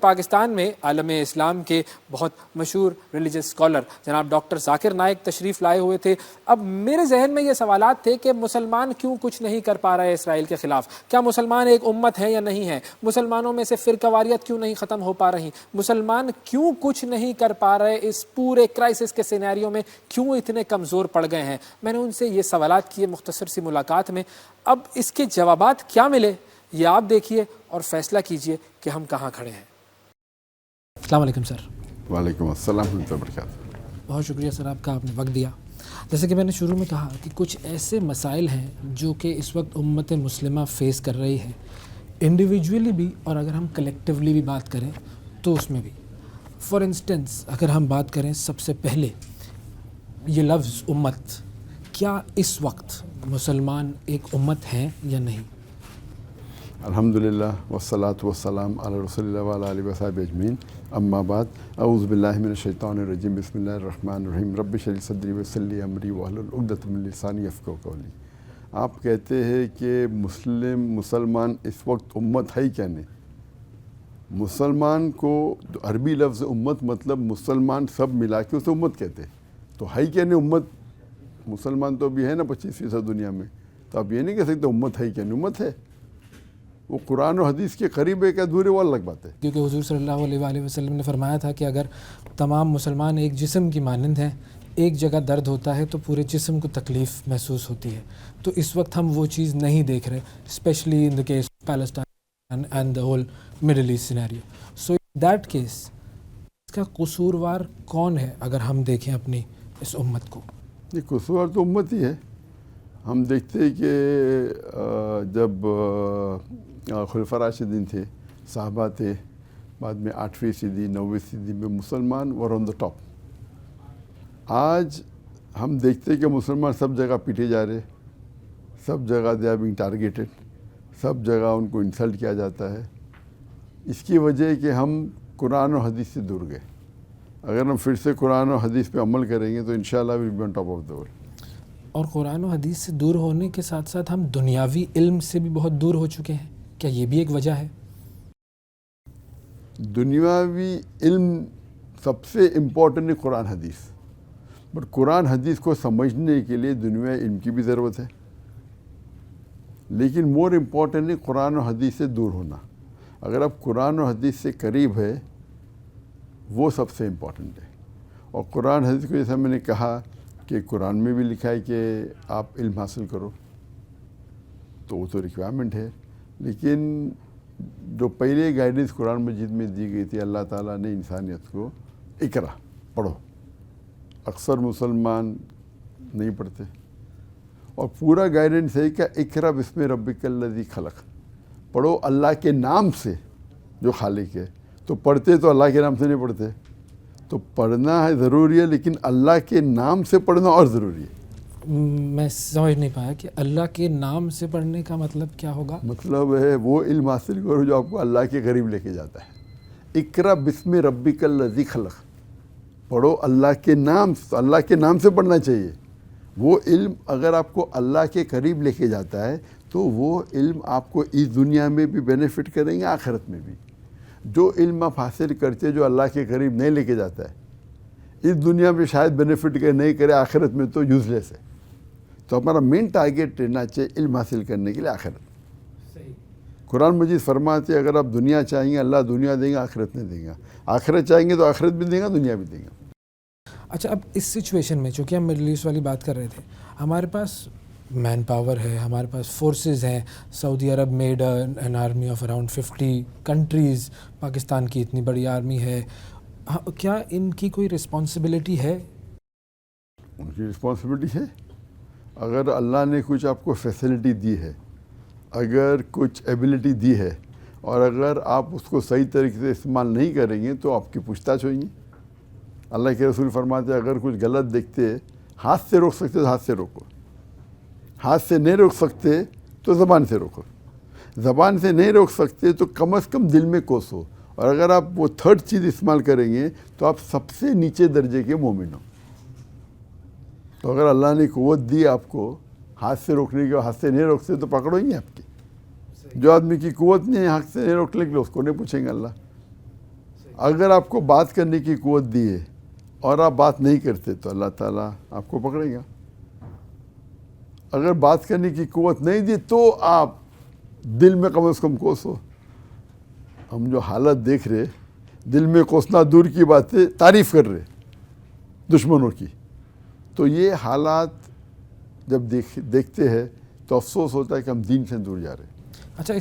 پاکستان میں عالم اسلام کے بہت مشہور ریلیجس اسکالر جناب ڈاکٹر ذاکر نائک تشریف لائے ہوئے تھے۔ اب میرے ذہن میں یہ سوالات تھے کہ مسلمان کیوں کچھ نہیں کر پا رہے اسرائیل کے خلاف؟ کیا مسلمان ایک امت ہے یا نہیں ہے؟ مسلمانوں میں سے فرقہ واریت کیوں نہیں ختم ہو پا رہی؟ مسلمان کیوں کچھ نہیں کر پا رہے؟ اس پورے کرائسس کے سینیریو میں کیوں اتنے کمزور پڑ گئے ہیں؟ میں نے ان سے یہ سوالات کیے مختصر سی ملاقات میں۔ اب اس کے جوابات کیا ملے یہ آپ دیکھیے اور فیصلہ کیجئے کہ ہم کہاں کھڑے ہیں۔ السلام علیکم سر۔ وعلیکم السلام ورحمۃ اللہ وبرکاتہ۔ بہت شکریہ سر، آپ کا آپ نے وقت دیا۔ جیسے کہ میں نے شروع میں کہا کہ کچھ ایسے مسائل ہیں جو کہ اس وقت امت مسلمہ فیس کر رہی ہے، انڈیویجولی بھی اور اگر ہم کلیکٹیولی بھی بات کریں تو اس میں بھی۔ فار انسٹنس اگر ہم بات کریں سب سے پہلے یہ لفظ امت، کیا اس وقت مسلمان ایک امت ہیں یا نہیں؟ الحمدللہ والصلاة والسلام علی رسول اللہ وعلی آلہ وصحبہ اجمعین، اما بعد، اعوذ باللہ من الشیطان الرجیم، بسم اللہ الرحمن الرحیم، رب اشرح لی صدری ویسر لی امری واحلل عقدۃ من لسانی یفقہوا قولی۔ آپ کہتے ہیں کہ مسلمان اس وقت امت ہے کیا نہیں؟ مسلمان کو عربی لفظ امت مطلب مسلمان سب ملا کے اسے امت کہتے ہیں، تو ہے کیا نہیں امت؟ مسلمان تو ابھی ہے نا 25% دنیا میں، تو آپ یہ نہیں کہہ سکتے امت ہے کیا نہیں، امت ہے۔ وہ قرآن و حدیث کے قریب ہے کہ دور ہے وہ الگ بات ہے، کیونکہ حضور صلی اللہ علیہ وآلہ وسلم نے فرمایا تھا کہ اگر تمام مسلمان ایک جسم کی مانند ہیں، ایک جگہ درد ہوتا ہے تو پورے جسم کو تکلیف محسوس ہوتی ہے۔ تو اس وقت ہم وہ چیز نہیں دیکھ رہے، specially in the case Palestine and the whole Middle East scenario. So in that case اس کا قصوروار کون ہے اگر ہم دیکھیں اپنی اس امت کو؟ یہ قصوروار تو امت ہی ہے۔ ہم دیکھتے ہیں کہ جب خلفاء راشدین تھے، صحابہ تھے، بعد میں 8ویں صدی 9ویں صدی میں مسلمان ور آن دا ٹاپ۔ آج ہم دیکھتے ہیں کہ مسلمان سب جگہ پیٹے جا رہے، سب جگہ دے آر بینگ ٹارگیٹڈ، سب جگہ ان کو انسلٹ کیا جاتا ہے۔ اس کی وجہ ہے کہ ہم قرآن و حدیث سے دور گئے۔ اگر ہم پھر سے قرآن و حدیث پہ عمل کریں گے تو انشاءاللہ we will be on top of the world. اور قرآن و حدیث سے دور ہونے کے ساتھ ساتھ ہم دنیاوی علم سے بھی بہت دور ہو چکے ہیں، کیا یہ بھی ایک وجہ ہے؟ دنیاوی علم سب سے امپورٹنٹ ہے قرآن حدیث، بٹ قرآن حدیث کو سمجھنے کے لیے دنیاوی علم کی بھی ضرورت ہے، لیکن مور امپورٹنٹ ہے قرآن و حدیث سے دور ہونا۔ اگر آپ قرآن و حدیث سے قریب ہے وہ سب سے امپورٹنٹ ہے۔ اور قرآن حدیث کو جیسا میں نے کہا کہ قرآن میں بھی لکھا ہے کہ آپ علم حاصل کرو، تو وہ تو ریکوائرمنٹ ہے، لیکن جو پہلے گائیڈنس قرآن مجید میں دی گئی تھی، اللہ تعالیٰ نے انسانیت کو اقرا پڑھو، اکثر مسلمان نہیں پڑھتے، اور پورا گائیڈنس ہے کہ اقرا بسم ربک الذی خلق، پڑھو اللہ کے نام سے جو خالق ہے۔ تو پڑھتے تو اللہ کے نام سے نہیں پڑھتے، تو پڑھنا ہے ضروری ہے، لیکن اللہ کے نام سے پڑھنا اور ضروری ہے۔ میں سمجھ نہیں پایا کہ اللہ کے نام سے پڑھنے کا مطلب کیا ہوگا؟ مطلب ہے وہ علم حاصل کرو جو آپ کو اللہ کے قریب لے کے جاتا ہے۔ اقرا بسم ربک الذی خلق، پڑھو اللہ کے نام سے، اللہ کے نام سے پڑھنا چاہیے۔ وہ علم اگر آپ کو اللہ کے قریب لے کے جاتا ہے تو وہ علم آپ کو اس دنیا میں بھی بینیفٹ کریں گے، آخرت میں بھی۔ جو علم آپ حاصل کرتے جو اللہ کے قریب نہیں لے کے جاتا ہے، اس دنیا میں شاید بینیفٹ نہیں کرے، آخرت میں تو یوز لیس ہے۔ تو ہمارا مین ٹارگیٹ رہنا چاہیے علم حاصل کرنے کے لیے آخرت۔ قرآن مجید فرماتے ہیں اگر آپ دنیا چاہیں گے اللہ دنیا دیں گا، آخرت نہیں دیں گا، آخرت چاہیں گے تو آخرت بھی دیں گا، دنیا بھی دیں گا۔ اچھا، اب اس سچویشن میں چونکہ ہم مڈل ایسٹ والی بات کر رہے تھے، ہمارے پاس مین پاور ہے، ہمارے پاس فورسز ہیں، سعودی عرب made an army of around 50 countries, Pakistan کی اتنی بڑی آرمی ہے، کیا ان کی کوئی رسپانسبلٹی ہے؟ ان کی رسپانسبلٹی ہے۔ اگر اللہ نے کچھ آپ کو فیسلٹی دی ہے، اگر کچھ ایبلٹی دی ہے، اور اگر آپ اس کو صحیح طریقے سے استعمال نہیں کریں گے تو آپ کی پوچھ تاچھ ہوئیں گی۔ اللہ کے رسول فرماتے ہیں اگر کچھ غلط دیکھتے ہاتھ سے روک سکتے تو ہاتھ سے روکو، ہاتھ سے نہیں روک سکتے تو زبان سے روکو، زبان سے نہیں روک سکتے تو کم از کم دل میں کوسو، اور اگر آپ وہ تھرڈ چیز استعمال کریں گے تو آپ سب سے نیچے درجے کے مومن ہو۔ تو اگر اللہ نے قوت دی آپ کو ہاتھ سے روکنے کی، ہاتھ سے نہیں روک سکتے تو پکڑو ہی نہیں آپ کی۔ جو آدمی کی قوت نہیں ہے ہاتھ سے نہیں روکنے کے لیے، اس کو نہیں پوچھیں گے اللہ۔ اگر آپ کو بات کرنے کی قوت دی ہے اور آپ بات نہیں کرتے تو اللہ تعالیٰ آپ کو پکڑے گا. اگر بات کرنے کی قوت نہیں دی تو آپ دل میں کم از کم کوسو. ہم جو حالت دیکھ رہے دل میں کوسنا دور کی بات ہے، تعریف کر رہے دشمنوں کی. تو یہ حالات جب دیکھتے ہیں تو افسوس ہوتا ہے کہ ہم دین سے دور جا رہے ہیں.